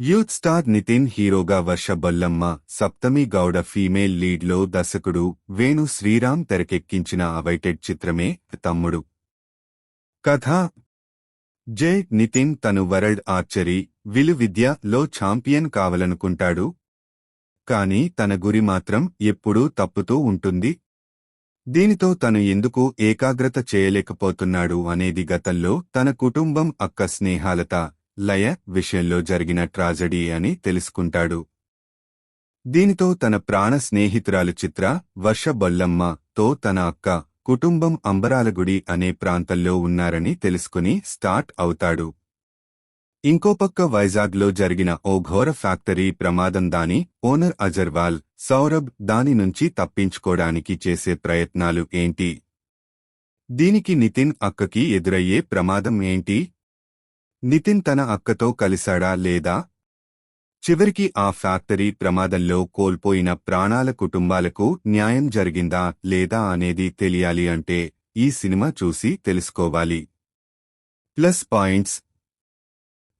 Youth star Nitin హీరోగా వర్ష బొల్లమ్మ, సప్తమి Gowda female లీడ్లో దర్శకుడు వేణు శ్రీరామ్ తెరకెక్కించిన అవైటెడ్ చిత్రమే తమ్ముడు. కథ: జై నితిన్ తను వరల్డ్ ఆర్చరీ విలువిద్యలో ఛాంపియన్ కావాలనుకుంటాడు. కాని తన గురి మాత్రం ఎప్పుడూ తప్పుతూ ఉంటుంది. దీనితో తను ఎందుకు ఏకాగ్రత చేయలేకపోతున్నాడు అనేది గతంలో తన కుటుంబం అక్క స్నేహాలత, లయ విషయంలో జరిగిన ట్రాజడీ అని తెలుసుకుంటాడు. దీనితో తన ప్రాణ స్నేహితురాలు చిత్ర, వర్ష బొల్లమ్మ తో తన అక్క కుటుంబం అంబరాలగుడి అనే ప్రాంతంలో ఉన్నారని తెలుసుకుని స్టార్ట్ అవుతాడు. ఇంకోపక్క వైజాగ్లో జరిగిన ఓ ఘోర ఫ్యాక్టరీ ప్రమాదం దాని ఓనర్ అజర్వాల్, సౌరభ్ దాని నుంచి తప్పించుకోడానికి చేసే ప్రయత్నాలు ఏంటి? దీనికి నితిన్ అక్కకి ఎదురయ్యే ప్రమాదం ఏంటి? నితిన్ తన అక్కతో కలిశాడా లేదా? చివరికి ఆ ఫ్యాక్టరీ ప్రమాదంలో కోల్పోయిన ప్రాణాల కుటుంబాలకు న్యాయం జరిగిందా లేదా అనేది తెలియాలి అంటే ఈ సినిమా చూసి తెలుసుకోవాలి. ప్లస్ పాయింట్స్: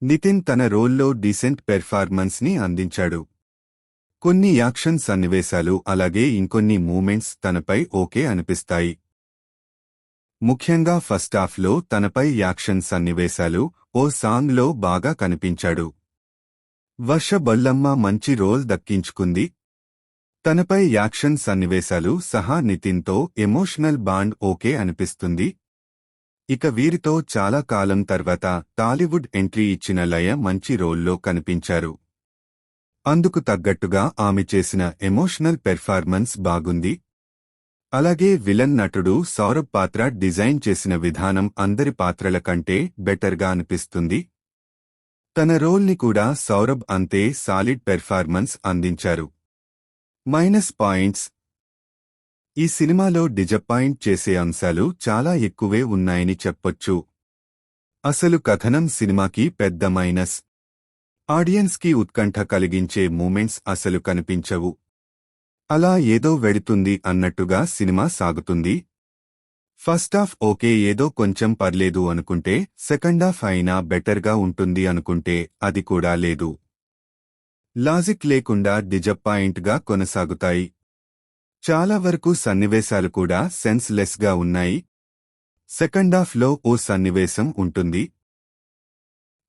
నితిన్ తన రోల్లో డీసెంట్ పెర్ఫార్మెన్స్ ని అందించాడు. కొన్ని యాక్షన్ సన్నివేశాలు అలాగే ఇంకొన్ని మూమెంట్స్ తనపై ఓకే అనిపిస్తాయి. ముఖ్యంగా ఫస్టాఫ్లో తనపై యాక్షన్ సన్నివేశాలు, ఓ సాంగ్లో బాగా కనిపించాడు. వర్ష బొల్లమ్మ మంచి రోల్ దక్కించుకుంది. తనపై యాక్షన్ సన్నివేశాలు సహా నితిన్తో ఎమోషనల్ బాండ్ ఓకే అనిపిస్తుంది. ఇక వీరితో చాలా కాలం తర్వాత టాలీవుడ్ ఎంట్రీ ఇచ్చిన లయ మంచి రోల్లో కనిపించారు. అందుకు తగ్గట్టుగా ఆమె చేసిన ఎమోషనల్ పెర్ఫార్మెన్స్ బాగుంది. అలాగే విలన్ నటుడు సౌరభ్ పాత్ర డిజైన్ చేసిన విధానం అందరి పాత్రల కంటే బెటర్గా అనిపిస్తుంది. తన రోల్ని కూడా సౌరభ్ అంతే సాలిడ్ పెర్ఫార్మెన్స్ అందించారు. మైనస్ పాయింట్స్: ఈ సినిమాలో డిజపాయింట్ చేసే అంశాలు చాలా ఎక్కువే ఉన్నాయని చెప్పొచ్చు. అసలు కథనం సినిమాకి పెద్ద మైనస్. ఆడియన్స్కి ఉత్కంఠ కలిగించే మూమెంట్స్ అసలు కనిపించవు. అలా ఏదో వెడుతుంది అన్నట్టుగా సినిమా సాగుతుంది. ఫస్టాఫ్ ఓకే, ఏదో కొంచెం పర్లేదు అనుకుంటే సెకండాఫ్ అయినా బెటర్గా ఉంటుంది అనుకుంటే అది కూడా లేదు. లాజిక్ లేకుండా డిజపాయింట్గా కొనసాగుతాయి. చాలా వరకు సన్నివేశాలు కూడా సెన్స్ లెస్గా ఉన్నాయి. సెకండాఫ్లో ఓ సన్నివేశం ఉంటుంది.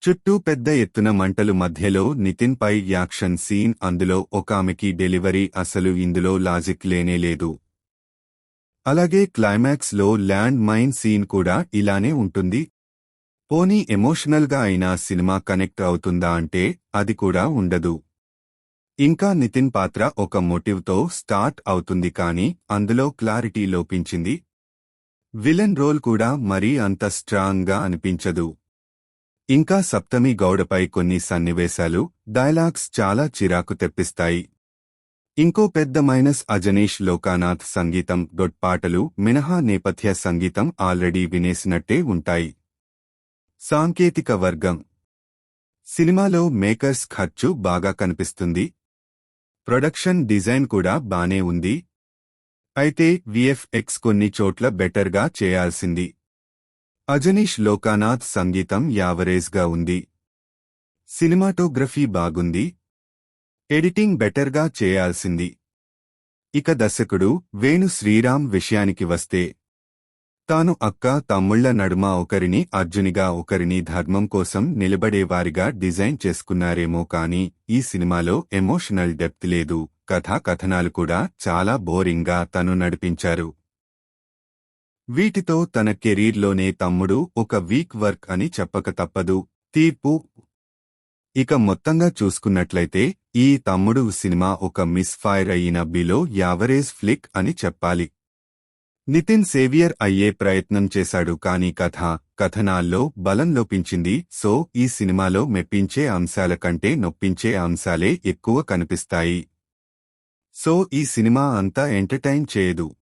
చుట్టూ పెద్ద ఎత్తున మంటలు మధ్యలో నితిన్ పై యాక్షన్ సీన్, అందులో ఒకామెకి డెలివరీ, అసలు ఇందులో లాజిక్ లేనేలేదు. అలాగే క్లైమాక్స్ లో ల్యాండ్ మైన్ సీన్ కూడా ఇలానే ఉంటుంది. పోనీ ఎమోషనల్గా అయినా సినిమా కనెక్ట్ అవుతుందా అంటే అది కూడా ఉండదు. ఇంకా నితిన్ పాత్ర ఒక మోటివ్తో స్టార్ట్ అవుతుంది కానీ అందులో క్లారిటీ లోపించింది. విలన్ రోల్ కూడా మరీ అంత స్ట్రాంగ్గా అనిపించదు. ఇంకా సప్తమి గౌడపై కొన్ని సన్నివేశాలు, డైలాగ్స్ చాలా చిరాకు తెప్పిస్తాయి. ఇంకో పెద్ద మైనస్ అజనీష్ లోకానాథ్ సంగీతం, పాటలు మినహా నేపథ్య సంగీతం ఆల్రెడీ వినేసినట్టే ఉంటాయి. సాంకేతిక వర్గం: సినిమాలో మేకర్స్ ఖర్చు బాగా కనిపిస్తుంది. ప్రొడక్షన్ డిజైన్ కూడా బానే ఉంది. అయితే విఎఫ్ఎక్స్ కొన్ని చోట్ల బెటర్గా చేయాల్సింది. అజనీష్ లోకానాథ్ సంగీతం యావరేజ్గా ఉంది. సినిమాటోగ్రఫీ బాగుంది. ఎడిటింగ్ బెటర్గా చేయాల్సింది. ఇక దర్శకుడు వేణు శ్రీరామ్ విషయానికి వస్తే, తాను అక్క తమ్ముళ్ల నడుమ ఒకరిని అర్జునిగా ఒకరిని ధర్మం కోసం నిలబడేవారిగా డిజైన్ చేసుకున్నారేమో కానీ ఈ సినిమాలో ఎమోషనల్ డెప్త్ లేదు. కథాకథనాలు కూడా చాలా బోరింగ్గా తను నడిపించారు. వీటితో తన కెరీర్లోనే తమ్ముడు ఒక వీక్ వర్క్ అని చెప్పక తప్పదు. తీర్పు: ఇక మొత్తంగా చూసుకున్నట్లయితే ఈ తమ్ముడు సినిమా ఒక మిస్ ఫైర్ అయిన బిలో యావరేజ్ ఫ్లిక్ అని చెప్పాలి. నితిన్ సేవియర్ అయ్యే ప్రయత్నం చేశాడు కానీ కథనాల్లో బలం లోపించింది. సో ఈ సినిమాలో మెప్పించే అంశాల కంటే నొప్పించే అంశాలే ఎక్కువ కనిపిస్తాయి. సో ఈ సినిమా అంతా ఎంటర్టైన్ చేయదు.